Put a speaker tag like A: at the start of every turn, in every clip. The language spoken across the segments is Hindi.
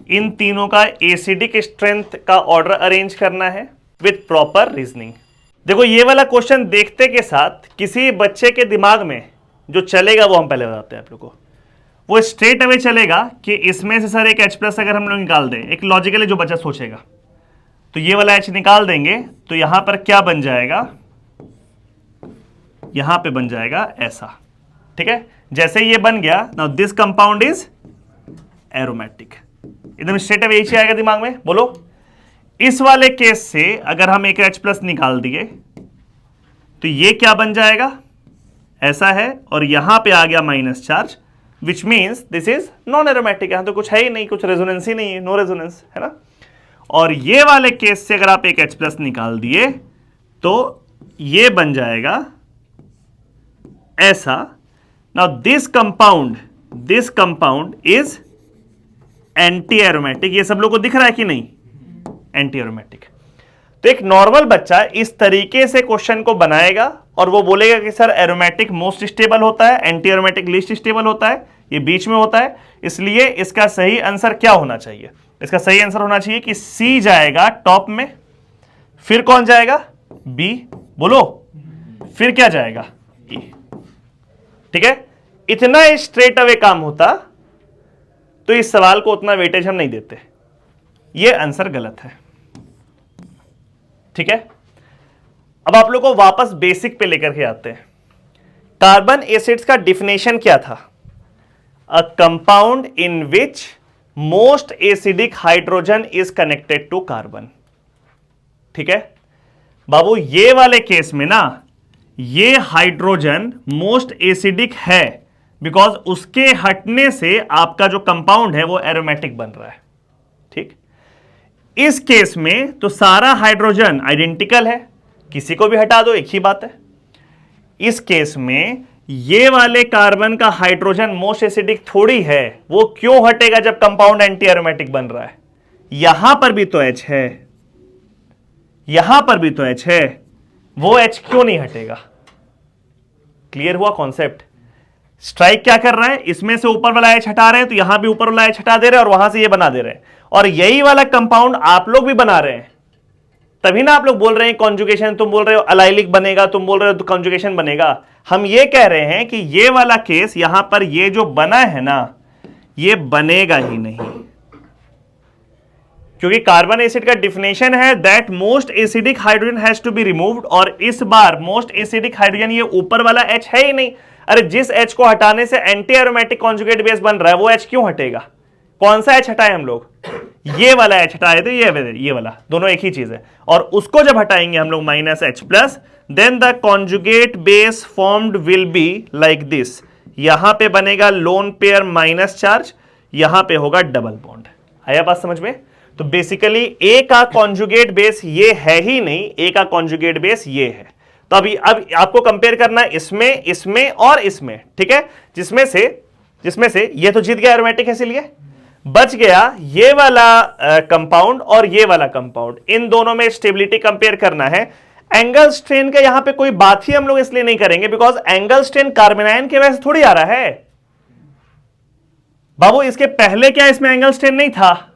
A: इन तीनों का एसिडिक स्ट्रेंथ का ऑर्डर अरेंज करना है विथ प्रॉपर रीजनिंग। देखो ये वाला क्वेश्चन देखते के साथ किसी बच्चे के दिमाग में जो चलेगा वो हम पहले बताते हैं आप लोग को। वो स्ट्रेट अवे चलेगा कि इसमें से सर एक H+ अगर हम लोग निकाल दें, एक लॉजिकली जो बच्चा सोचेगा, तो ये वाला H निकाल देंगे तो यहां पर क्या बन जाएगा, यहां पे बन जाएगा ऐसा। ठीक है, जैसे ये बन गया, now this compound is aromatic. एकदम स्ट्रेट अवे यही आएगा दिमाग में। बोलो, इस वाले केस से अगर हम एक H+ निकाल दिए तो ये क्या बन जाएगा, ऐसा है, और यहां पे आ गया minus charge, which means this is non aromatic. यहां तो कुछ है ही नहीं, कुछ रेजोनेंस ही नहीं है, नो रेजोनेंस है ना। और ये वाले केस से अगर आप एक H+ निकाल दिए तो ये बन जाएगा ऐसा। Now this compound is anti aromatic. ये सब लोग को दिख रहा है कि नहीं, एंटी एरोमेटिक। तो एक नॉर्मल बच्चा इस तरीके से क्वेश्चन को बनाएगा और वो बोलेगा कि सर एरोमेटिक मोस्ट स्टेबल होता है, एंटी एरोमेटिक लीस्ट स्टेबल होता है, ये बीच में होता है, इसलिए इसका सही आंसर क्या होना चाहिए, इसका सही आंसर होना चाहिए कि सी जाएगा टॉप में, फिर कौन जाएगा, बी, बोलो, फिर क्या जाएगा, ई। ठीक है, इतना स्ट्रेट अवे काम होता तो इस सवाल को उतना वेटेज हम नहीं देते। ये आंसर गलत है। ठीक है, अब आप लोग को वापस बेसिक पे लेकर के आते हैं। कार्बन एसिड्स का डिफिनेशन क्या था, a compound in which most acidic hydrogen is connected to carbon. ठीक है बाबू, ये वाले केस में ना ये हाइड्रोजन मोस्ट एसिडिक है बिकॉज उसके हटने से आपका जो कंपाउंड है वो एरोमेटिक बन रहा है। ठीक, इस केस में तो सारा हाइड्रोजन आइडेंटिकल है, किसी को भी हटा दो एक ही बात है। इस केस में ये वाले कार्बन का हाइड्रोजन मोस्ट एसिडिक थोड़ी है, वो क्यों हटेगा जब कंपाउंड एंटी एरोमेटिक बन रहा है। यहां पर भी तो H है, यहां पर भी तो H है, वो H क्यों नहीं हटेगा। क्लियर हुआ कॉन्सेप्ट। स्ट्राइक क्या कर रहा है, इसमें से ऊपर वाला H हटा रहे हैं तो यहां भी ऊपर वाला H हटा दे रहे हैं और वहां से ये बना दे रहे हैं, और यही वाला कंपाउंड आप लोग भी बना रहे हैं। तभी ना आप लोग बोल रहे हैं कॉन्जुगेशन, तुम बोल रहे हो अलाइलिक बनेगा, तुम बोल रहे हो कॉन्जुगेशन बनेगा। हम ये कह रहे हैं कि ये वाला केस यहां पर ये जो बना है ना, ये बनेगा ही नहीं, क्योंकि कार्बन एसिड का डिफिनेशन है that most acidic hydrogen has to be removed, और इस बार मोस्ट एसिडिक हाइड्रोजन ये ऊपर वाला H है ही नहीं। अरे जिस H को हटाने से एंटी एरोमेटिक कॉन्जुगेट बेस बन रहा है वो H क्यों हटेगा। कौन सा H हटाए हम लोग, ये वाला H हटाए थे, ये वाला, दोनों एक ही चीज है। और उसको जब हटाएंगे हम लोग -H+, then the conjugate base formed will be like this. यहां पे बनेगा लोन पेयर माइनस चार्ज, यहां पे होगा डबल बॉन्ड। आया बात समझ में। तो बेसिकली ए का कॉन्जुगेट बेस ये है ही नहीं, ए का कॉन्जुगेट बेस ये है। तो अब आपको कंपेयर करना है इसमें, इसमें और इसमें। ठीक है, जिसमें से ये तो जीत गया एरोमेटिक है, इसलिए बच गया ये वाला कंपाउंड और ये वाला कंपाउंड। इन दोनों में स्टेबिलिटी कंपेयर करना है। एंगल स्ट्रेन का यहां पे कोई बात ही हम लोग इसलिए नहीं करेंगे because angle strain carbon ion के वजह से थोड़ी आ रहा है बाबू। इसके पहले क्या इसमें एंगल स्ट्रेन नहीं था,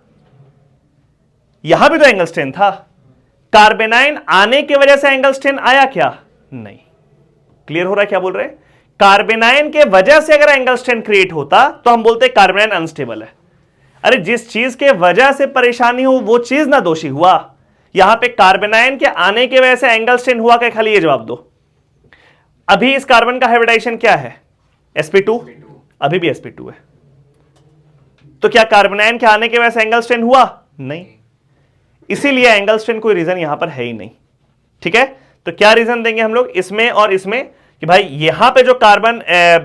A: यहां भी तो एंगल स्ट्रेन था। कार्बेनाइन आने की वजह से एंगल स्ट्रेन आया क्या, नहीं। क्लियर हो रहा है क्या बोल रहे हैं। कार्बेनाइन के वजह से अगर एंगल स्ट्रेन क्रिएट होता तो हम बोलते कार्बेनाइन अनस्टेबल है। अरे जिस चीज के वजह से परेशानी हो वो चीज ना दोषी हुआ। यहां पे कार्बेनाइन के आने की वजह से एंगल स्ट्रेन हुआ क्या, खाली ये जवाब दो। अभी इस कार्बन का हाइब्रिडाइजेशन क्या है, sp2, अभी भी sp2 है। तो क्या कार्बेनाइन के आने की वजह से एंगल स्ट्रेन हुआ, नहीं। इसीलिए एंगल स्ट्रेन कोई रीजन यहां पर है ही नहीं। ठीक है, तो क्या रीजन देंगे हम लोग इसमें और इसमें कि भाई यहां पे जो कार्बन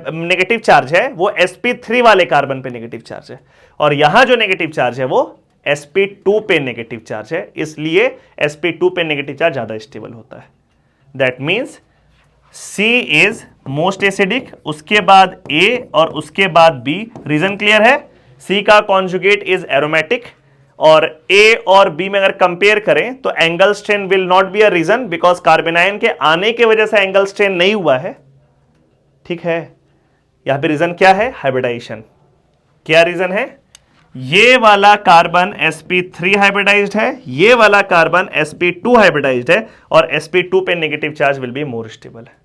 A: नेगेटिव चार्ज है वो sp3 वाले कार्बन पे नेगेटिव चार्ज है, और यहां जो नेगेटिव चार्ज है वो sp2 पे नेगेटिव चार्ज है, इसलिए sp2 पे नेगेटिव चार्ज ज्यादा स्टेबल होता है। That means C is most acidic, उसके बाद A और उसके बाद B। रीजन क्लियर है। C का कॉन्जुगेट इज एरोमेटिक, और A और B में अगर कंपेयर करें तो angle strain will not be a reason because carbanion के आने की वजह से एंगल स्ट्रेन नहीं हुआ है। ठीक है, यहां पे रीजन क्या है, हाइब्रिडाइजेशन। क्या रीजन है, ये वाला कार्बन sp3 हाइब्रिडाइज्ड है, ये वाला कार्बन sp2 हाइब्रिडाइज्ड है, और sp2 पे negative charge will be more stable है।